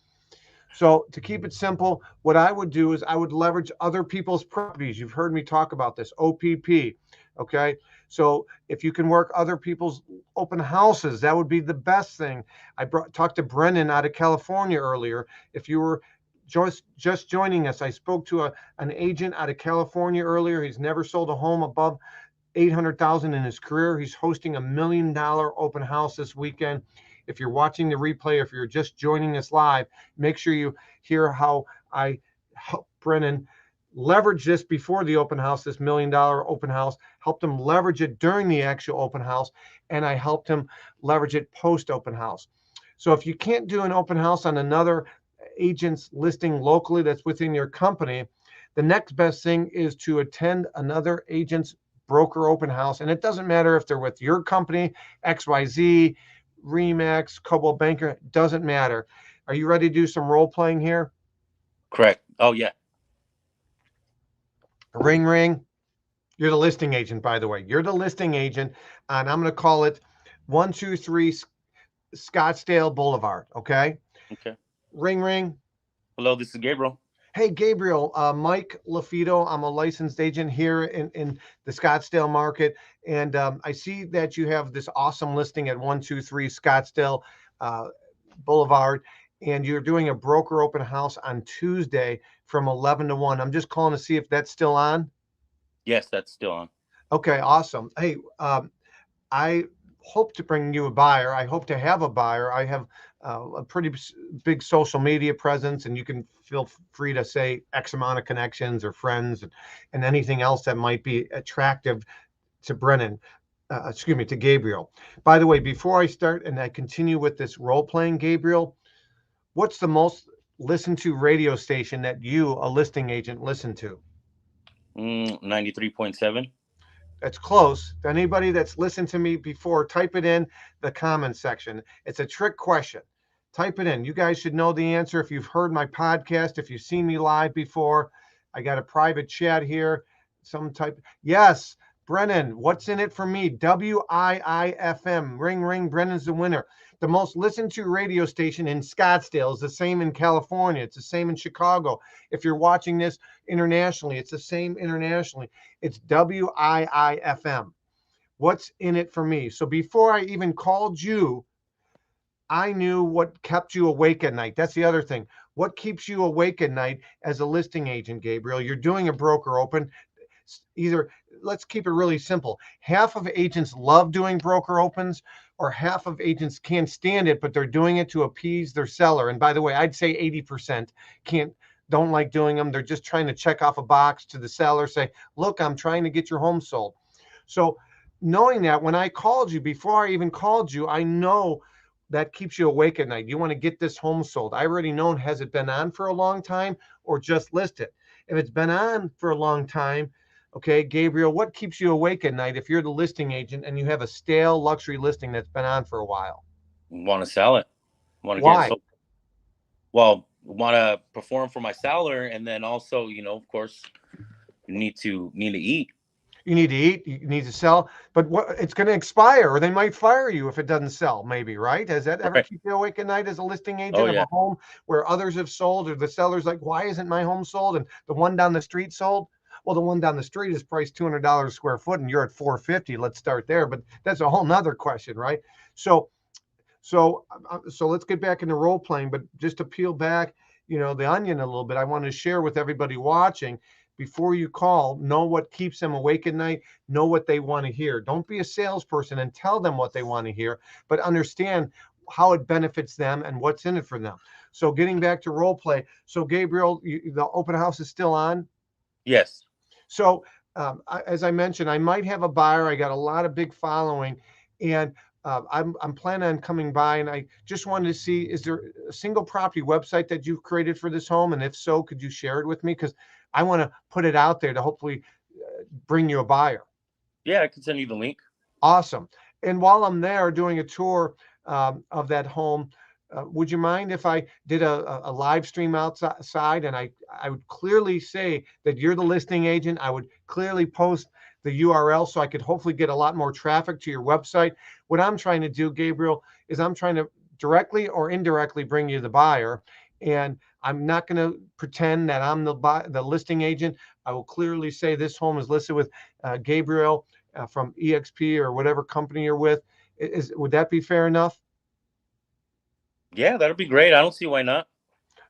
So to keep it simple, what I would do is I would leverage other people's properties. You've heard me talk about this, OPP. Okay, so if you can work other people's open houses, that would be the best thing. I talked to Brennan out of California earlier. If you were just joining us, I spoke to an agent out of California earlier. He's never sold a home above 800,000 in his career. He's hosting $1 million open house this weekend. If you're watching the replay, if you're just joining us live, make sure you hear how I help Brennan leverage this before the open house, this $1 million open house, helped him leverage it during the actual open house, and I helped him leverage it post open house. So if you can't do an open house on another agent's listing locally that's within your company, the next best thing is to attend another agent's broker open house. And it doesn't matter if they're with your company, XYZ, Remax, Coldwell Banker, doesn't matter. Are you ready to do some role playing here? Correct. Oh, yeah. Ring, ring. You're the listing agent, by the way. You're the listing agent, and I'm going to call it 123 Scottsdale Boulevard, okay? Okay. Ring, ring. Hello, this is Gabriel. Hey, Gabriel, Mike LaFido. I'm a licensed agent here in the Scottsdale market. And I see that you have this awesome listing at 123 Scottsdale Boulevard. And you're doing a broker open house on Tuesday from 11 to 1. I'm just calling to see if that's still on. Yes, that's still on. Okay, awesome. Hey, I hope to bring you a buyer. I hope to have a buyer. I have a pretty big social media presence, and you can feel free to say X amount of connections or friends and anything else that might be attractive to Brennan. To Gabriel. By the way, before I start and I continue with this role playing, Gabriel, what's the most listened to radio station that you, a listing agent, listen to? 93.7. That's close. Anybody that's listened to me before, type it in the comment section. It's a trick question. Type it in. You guys should know the answer if you've heard my podcast, if you've seen me live before. I got a private chat here. Yes, Brennan, what's in it for me? WIIFM. Ring, ring. Brennan's the winner. The most listened to radio station in Scottsdale is the same in California. It's the same in Chicago. If you're watching this internationally, it's the same internationally. It's WIIFM. What's in it for me? So before I even called you, I knew what kept you awake at night. That's the other thing. What keeps you awake at night as a listing agent, Gabriel? You're doing a broker open. Let's keep it really simple. Half of agents love doing broker opens, or half of agents can't stand it, but they're doing it to appease their seller. And by the way, I'd say 80% don't like doing them. They're just trying to check off a box to the seller, say, look, I'm trying to get your home sold. So knowing that, when I called you, before I even called you, I know that keeps you awake at night. You want to get this home sold. I already know, has it been on for a long time or just listed? If it's been on for a long time, okay, Gabriel, what keeps you awake at night if you're the listing agent and you have a stale luxury listing that's been on for a while? Want to sell it. Why? Want to perform for my seller, and then also, of course, you need to eat. You need to eat, you need to sell, but it's going to expire, or they might fire you if it doesn't sell, maybe, right? Has that ever Right. keep you awake at night as a listing Oh agent of yeah. a home where others have sold, or the seller's like, why isn't my home sold? And the one down the street sold? Well, the one down the street is priced $200 a square foot and you're at 450. Let's start there. But that's a whole nother question, right? So so let's get back into role playing, but just to peel back, the onion a little bit, I want to share with everybody watching, before you call, know what keeps them awake at night, know what they want to hear. Don't be a salesperson and tell them what they want to hear, but understand how it benefits them and what's in it for them. So getting back to role play. So Gabriel, the open house is still on. Yes. So as I mentioned, I might have a buyer. I got a lot of big following, and I'm planning on coming by, and I just wanted to see, is there a single property website that you've created for this home? And if so, could you share it with me? Because I want to put it out there to hopefully bring you a buyer. Yeah, I can send you the link. Awesome. And while I'm there doing a tour of that home, would you mind if I did a live stream outside, and I would clearly say that you're the listing agent? I would clearly post the URL so I could hopefully get a lot more traffic to your website. What I'm trying to do, Gabriel, is I'm trying to directly or indirectly bring you the buyer. And I'm not going to pretend that I'm the listing agent. I will clearly say this home is listed with Gabriel from EXP or whatever company you're with. Would that be fair enough? Yeah, that'll be great. I don't see why not.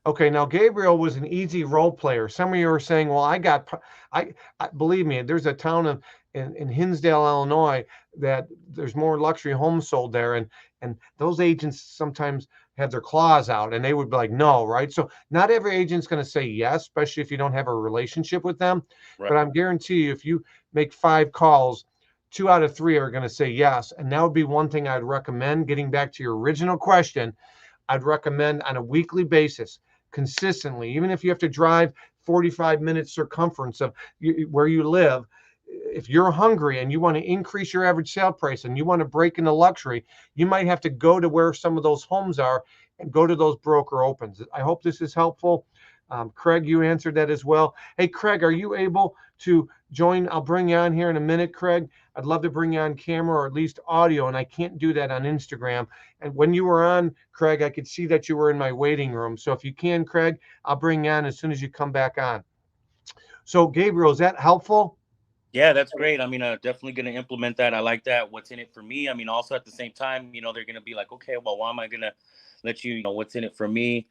Okay, now Gabriel was an easy role player. Some of you are saying, "Well, I believe me, there's a town in Hinsdale, Illinois, that there's more luxury homes sold there, and those agents sometimes have their claws out, and they would be like, no, right? So not every agent's going to say yes, especially if you don't have a relationship with them. Right. But I'm guarantee you, if you make 5 calls, 2 out of 3 are going to say yes, and that would be one thing I'd recommend. Getting back to your original question, I'd recommend on a weekly basis, consistently, even if you have to drive 45 minutes circumference of where you live. If you're hungry and you want to increase your average sale price and you want to break into luxury, you might have to go to where some of those homes are and go to those broker opens. I hope this is helpful. Craig, you answered that as well. Hey, Craig, are you able to join? I'll bring you on here in a minute, Craig. I'd love to bring you on camera or at least audio, and I can't do that on Instagram. And when you were on, Craig, I could see that you were in my waiting room. So if you can, Craig, I'll bring you on as soon as you come back on. So Gabriel, is that helpful? Yeah, that's great. I mean, definitely going to implement that. I like that. What's in it for me? I mean, also at the same time, they're going to be like, okay, well, why am I going to let you, what's in it for me?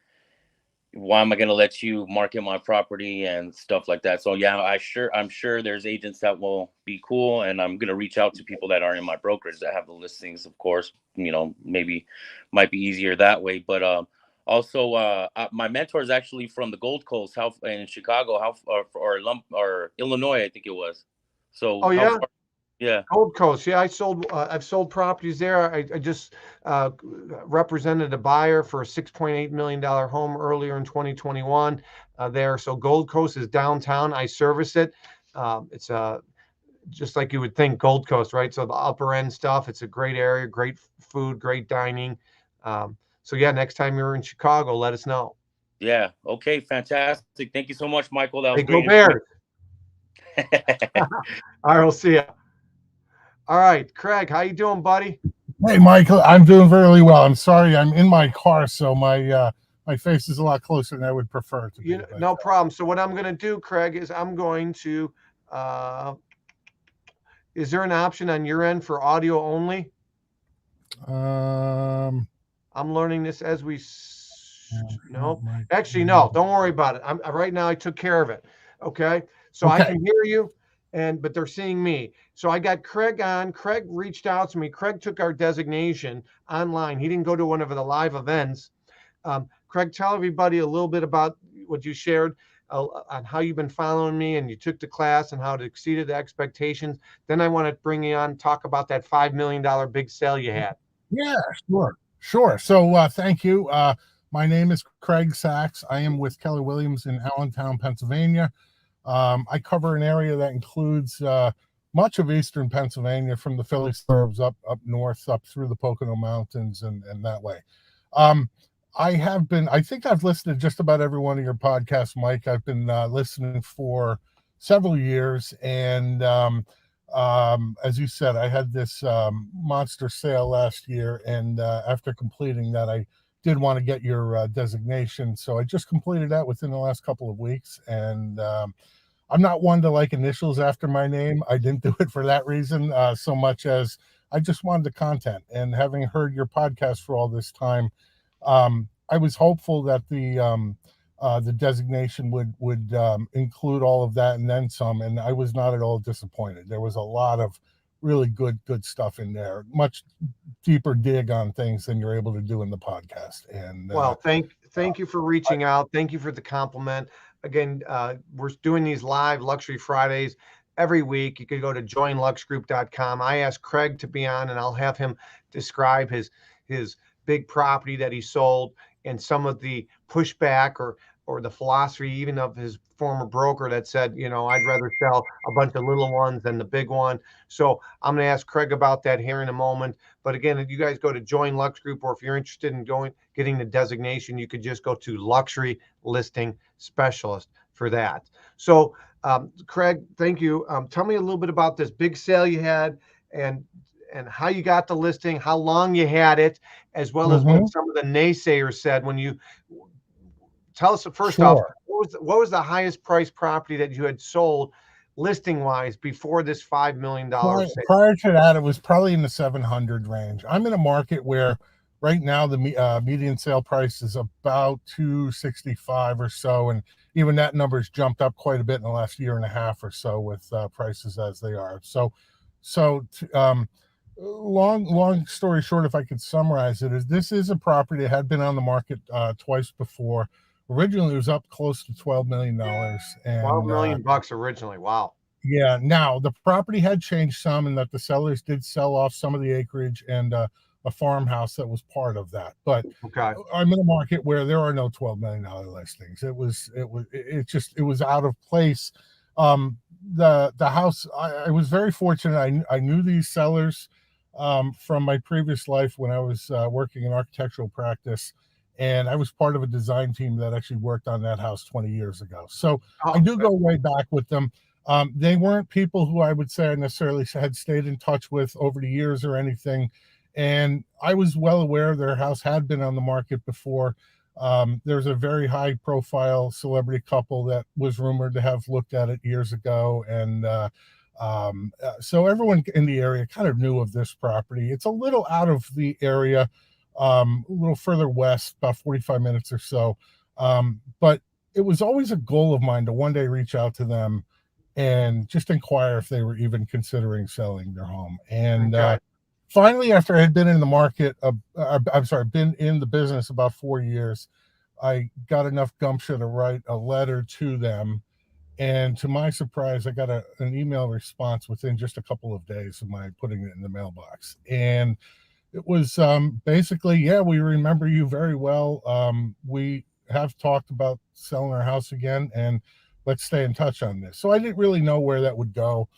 Why am I going to let you market my property and stuff like that? So yeah, I'm sure there's agents that will be cool, and I'm going to reach out to people that are in my brokerage that have the listings. Of course, maybe might be easier that way. But also, my mentor is actually from the Gold Coast, in Chicago, or Illinois, I think it was. So oh yeah. Yeah. Gold Coast. Yeah, I've sold properties there. I just represented a buyer for a $6.8 million home earlier in 2021 there. So Gold Coast is downtown. I service it. It's just like you would think, Gold Coast, right? So the upper end stuff. It's a great area, great food, great dining. So yeah, next time you're in Chicago, let us know. Yeah. Okay. Fantastic. Thank you so much, Michael. That was Hey, go great. Bears. All right, we'll see you. All right, Craig, how you doing, buddy? Hey, Michael, I'm doing very well. I'm sorry, I'm in my car, so my face is a lot closer than I would prefer it to be. No problem. So what I'm going to do, Craig, is I'm going to. Is there an option on your end for audio only? I'm learning this as we. No, actually, no. Don't worry about it. Right now. I took care of it. Okay, so okay. I can hear you. But they're seeing me. So I got Craig on. Craig reached out to me. Craig took our designation online. He didn't go to one of the live events. Craig, tell everybody a little bit about what you shared on how you've been following me, and you took the class and how it exceeded the expectations. Then I want to bring you on, talk about that $5 million big sale you had. Yeah, sure. So thank you. My name is Craig Sachs. I am with Keller Williams in Allentown, Pennsylvania. I cover an area that includes much of eastern Pennsylvania, from the Philly suburbs up north, up through the Pocono Mountains and that way. I think I've listened to just about every one of your podcasts, Mike. I've been listening for several years, and As you said, I had this monster sale last year, and after completing that, I did want to get your designation. So I just completed that within the last couple of weeks. And I'm not one to like initials after my name. I didn't do it for that reason so much as I just wanted the content. And having heard your podcast for all this time, I was hopeful that the designation would include all of that and then some, and I was not at all disappointed. There was a lot of really good stuff in there, much deeper dig on things than you're able to do in the podcast. And well, thank you for reaching out. Thank you for the compliment. Again, we're doing these live Luxury Fridays every week. You could go to joinluxgroup.com. I asked Craig to be on, and I'll have him describe his big property that he sold and some of the pushback or the philosophy even of his former broker that said, I'd rather sell a bunch of little ones than the big one. So I'm going to ask Craig about that here in a moment. But again, if you guys go to Join Lux Group, or if you're interested in getting the designation, you could just go to Luxury Listing Specialist for that. So Craig, thank you. Tell me a little bit about this big sale you had and how you got the listing, how long you had it, as well as what some of the naysayers said when you tell us first off, what was the highest price property that you had sold listing wise before this $5 million sale? Prior to that, it was probably in the 700 range. I'm in a market where right now the median sale price is about 265 or so, and even that number's jumped up quite a bit in the last year and a half or so with prices as they are. So long story short, if I could summarize it, is this is a property that had been on the market twice before. Originally, it was up close to $12 million. And, $12 million originally. Wow. Yeah. Now, the property had changed some in that the sellers did sell off some of the acreage and a farmhouse that was part of that. But okay. I'm in a market where there are no $12 million listings. It was out of place. The house, I was very fortunate. I knew these sellers from my previous life when I was working in architectural practice. And I was part of a design team that actually worked on that house 20 years ago. So I do go way back with them. They weren't people who I would say I necessarily had stayed in touch with over the years or anything. And I was well aware their house had been on the market before. There's a very high profile celebrity couple that was rumored to have looked at it years ago. And so everyone in the area kind of knew of this property. It's a little out of the area, a little further west, about 45 minutes or so. But it was always a goal of mine to one day reach out to them and just inquire if they were even considering selling their home. And finally, after I had been in the market, been in the business about 4 years, I got enough gumption to write a letter to them. And to my surprise, I got an email response within just a couple of days of my putting it in the mailbox. And it was basically, yeah, we remember you very well. We have talked about selling our house again, and let's stay in touch on this. So I didn't really know where that would go.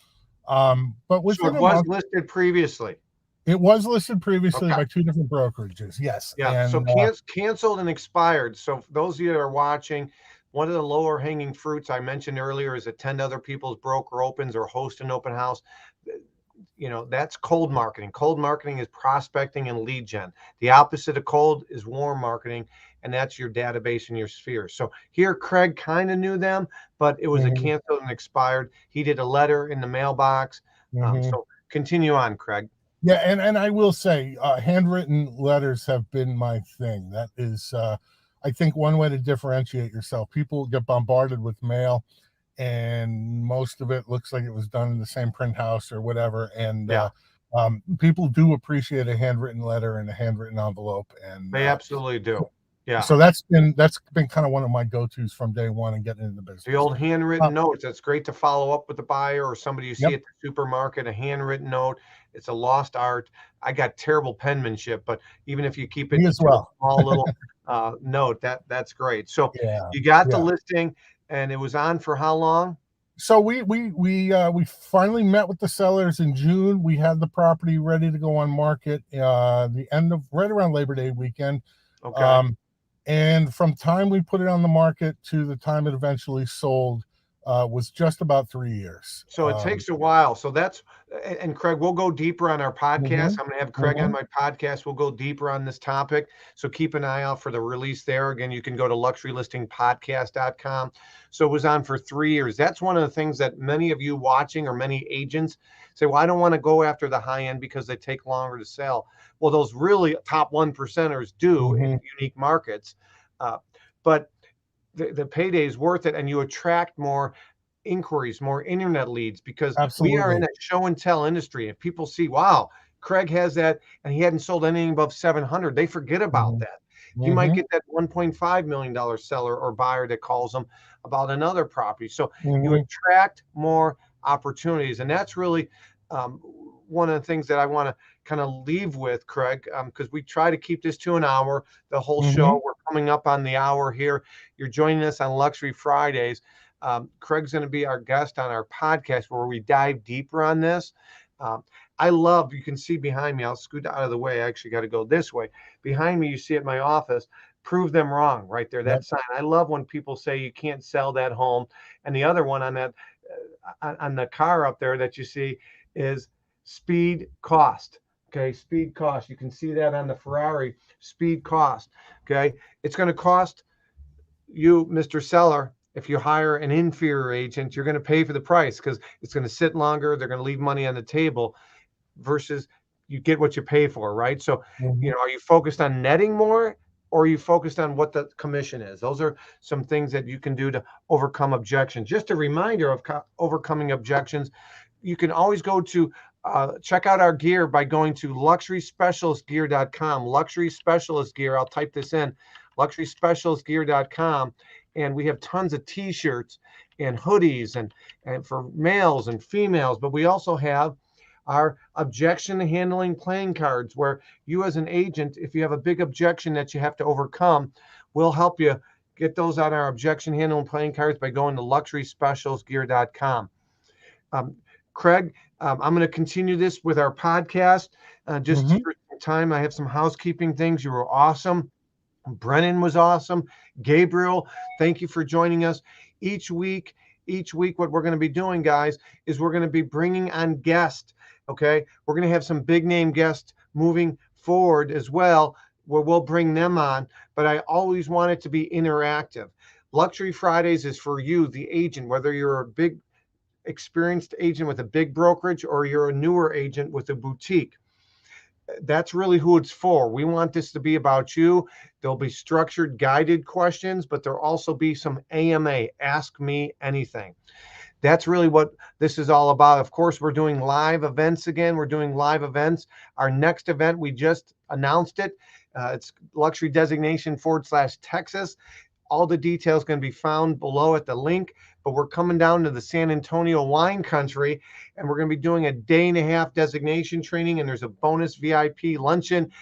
But within so it was listed previously. It was listed previously by two different brokerages. Yes. Yeah. And, so canceled and expired. So for those of you that are watching, one of the lower hanging fruits I mentioned earlier is attend other people's broker opens or host an open house. That's cold marketing. Cold marketing is prospecting and lead gen. The opposite of cold is warm marketing, and that's your database and your sphere. So here, Craig kind of knew them, but it was a canceled and expired. He did a letter in the mailbox. So continue on, Craig. Yeah, and I will say, handwritten letters have been my thing. That is, I think, one way to differentiate yourself. People get bombarded with mail, and most of it looks like it was done in the same print house or whatever. And people do appreciate a handwritten letter and a handwritten envelope, and they absolutely do. Yeah. So that's been kind of one of my go-tos from day one and getting into the business. The old handwritten notes. That's great to follow up with the buyer or somebody you see at the supermarket. A handwritten note. It's a lost art. I got terrible penmanship, but even if you keep it as well, a small little note, that's great. So you got the listing. And it was on for how long? So we finally met with the sellers in June. We had the property ready to go on market the end of right around Labor Day weekend. Okay. And from time we put it on the market to the time it eventually sold, was just about 3 years. So it takes a while. So that's, and Craig, we'll go deeper on our podcast. Mhm, I'm going to have Craig on my podcast. We'll go deeper on this topic. So keep an eye out for the release there. Again, you can go to luxurylistingpodcast.com. So it was on for 3 years. That's one of the things that many of you watching, or many agents say, well, I don't want to go after the high end because they take longer to sell. Well, those really top 1%ers do in unique markets. But the payday is worth it, and you attract more inquiries, more internet leads, because we are in a show and tell industry. If people see, wow, Craig has that and he hadn't sold anything above 700, they forget about that. He might get that $1.5 million seller or buyer that calls them about another property. So you attract more opportunities. And that's really one of the things that I want to kind of leave with, Craig, because we try to keep this to an hour, the whole show. We're coming up on the hour here. You're joining us on Luxury Fridays. Craig's going to be our guest on our podcast where we dive deeper on this. I love, you can see behind me, I'll scoot out of the way. I actually got to go this way. Behind me, you see at my office, prove them wrong right there. That sign. I love when people say you can't sell that home. And the other one on that, on the car up there that you see is speed cost. Okay. Speed cost. You can see that on the Ferrari, speed cost. Okay. It's going to cost you, Mr. Seller. If you hire an inferior agent, you're going to pay for the price because it's going to sit longer. They're going to leave money on the table versus you get what you pay for, right? So, are you focused on netting more, or are you focused on what the commission is? Those are some things that you can do to overcome objections. Just a reminder of overcoming objections. You can always go to check out our gear by going to luxuryspecialistgear.com. Luxury Specialist Gear. I'll type this in, luxuryspecialistgear.com. And we have tons of t-shirts and hoodies and for males and females, but we also have our objection handling playing cards where you as an agent, if you have a big objection that you have to overcome, we'll help you get those on our objection handling playing cards by going to luxuryspecialistgear.com. Craig, I'm going to continue this with our podcast. Just for time, I have some housekeeping things. You were awesome. Brennan was awesome. Gabriel, thank you for joining us. Each week, what we're going to be doing, guys, is we're going to be bringing on guests. Okay. We're going to have some big name guests moving forward as well, where we'll bring them on. But I always want it to be interactive. Luxury Fridays is for you, the agent, whether you're a big experienced agent with a big brokerage or you're a newer agent with a boutique. That's really who it's for. We want this to be about you. There'll be structured, guided questions, but there'll also be some AMA, Ask Me Anything. That's really what this is all about. Of course, we're doing live events again. We're doing live events. Our next event, we just announced it. It's Luxury Designation /Texas. All the details can be found below at the link, but we're coming down to the San Antonio wine country, and we're going to be doing a 1.5-day designation training, and there's a bonus VIP luncheon.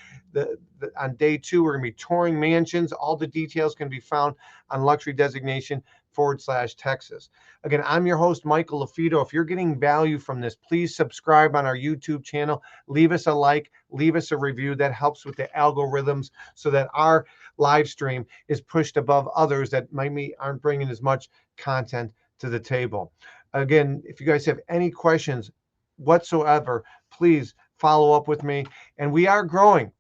On day 2, we're going to be touring mansions. All the details can be found on Luxury Designation /Texas. Again, I'm your host, Michael LaFido. If you're getting value from this, please subscribe on our YouTube channel. Leave us a like, leave us a review. That helps with the algorithms so that our live stream is pushed above others that maybe aren't bringing as much content to the table. Again, if you guys have any questions whatsoever, please follow up with me. And we are growing.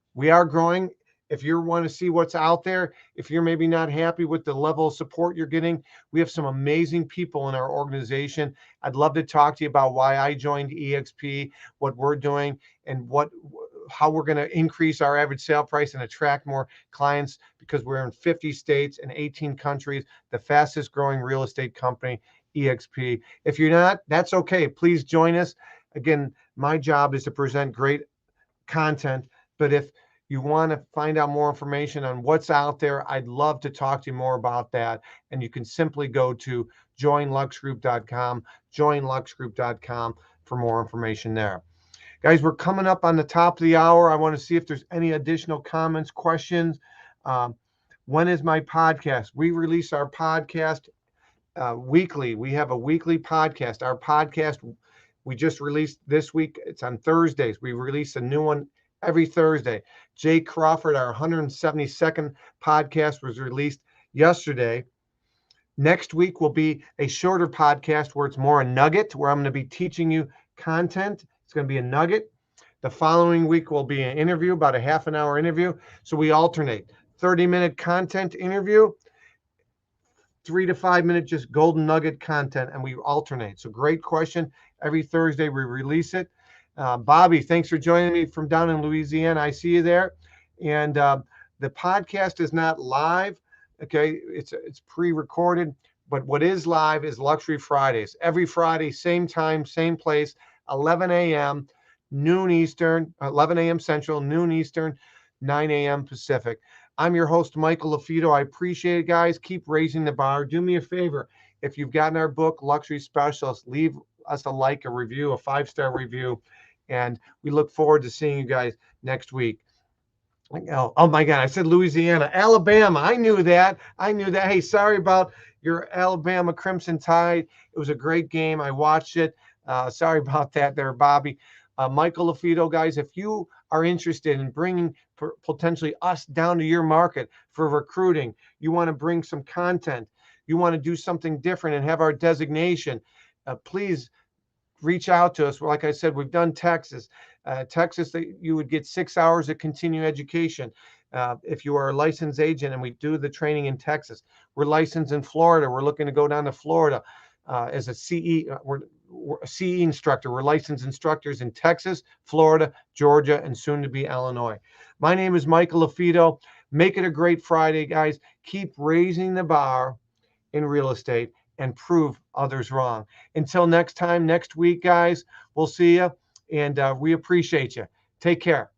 If you want to see what's out there, if you're maybe not happy with the level of support you're getting, we have some amazing people in our organization. I'd love to talk to you about why I joined EXP, what we're doing, and how we're going to increase our average sale price and attract more clients, because we're in 50 states and 18 countries, the fastest growing real estate company, EXP. If you're not, that's okay. Please join us. Again, my job is to present great content, but if you want to find out more information on what's out there, I'd love to talk to you more about that. And you can simply go to joinluxgroup.com, joinluxgroup.com for more information there. Guys, we're coming up on the top of the hour. I want to see if there's any additional comments, questions. When is my podcast? We release our podcast weekly. We have a weekly podcast. Our podcast, we just released this week. It's on Thursdays. We release a new one every Thursday. Jay Crawford, our 172nd podcast, was released yesterday. Next week will be a shorter podcast where it's more a nugget, where I'm going to be teaching you content. It's going to be a nugget. The following week will be an interview, about a half an hour interview. So we alternate 30-minute content interview, 3 to 5 minute just golden nugget content, and we alternate. So great question. Every Thursday we release it. Bobby, thanks for joining me from down in Louisiana. I see you there. And the podcast is not live. Okay, it's pre-recorded, but what is live is Luxury Fridays. Every Friday, same time, same place, 11 a.m., noon Eastern, 11 a.m. Central, noon Eastern, 9 a.m. Pacific. I'm your host, Michael LaFido. I appreciate it, guys. Keep raising the bar. Do me a favor. If you've gotten our book, Luxury Specialist, leave us a like, a review, a 5-star review. And we look forward to seeing you guys next week. Oh my God, I said Louisiana, Alabama. I knew that. Hey, sorry about your Alabama Crimson Tide. It was a great game. I watched it. Sorry about that there, Bobby. Michael LaFido, guys, if you are interested in bringing potentially us down to your market for recruiting, you want to bring some content, you want to do something different and have our designation, please reach out to us. Like I said, we've done Texas. Texas, you would get 6 hours of continuing education if you are a licensed agent, and we do the training in Texas. We're licensed in Florida. We're looking to go down to Florida as a CE. We're a CE instructor. We're licensed instructors in Texas, Florida, Georgia, and soon to be Illinois. My name is Michael LaFido. Make it a great Friday, guys. Keep raising the bar in real estate and prove others wrong. Until next time, next week, guys, we'll see you, and we appreciate you. Take care.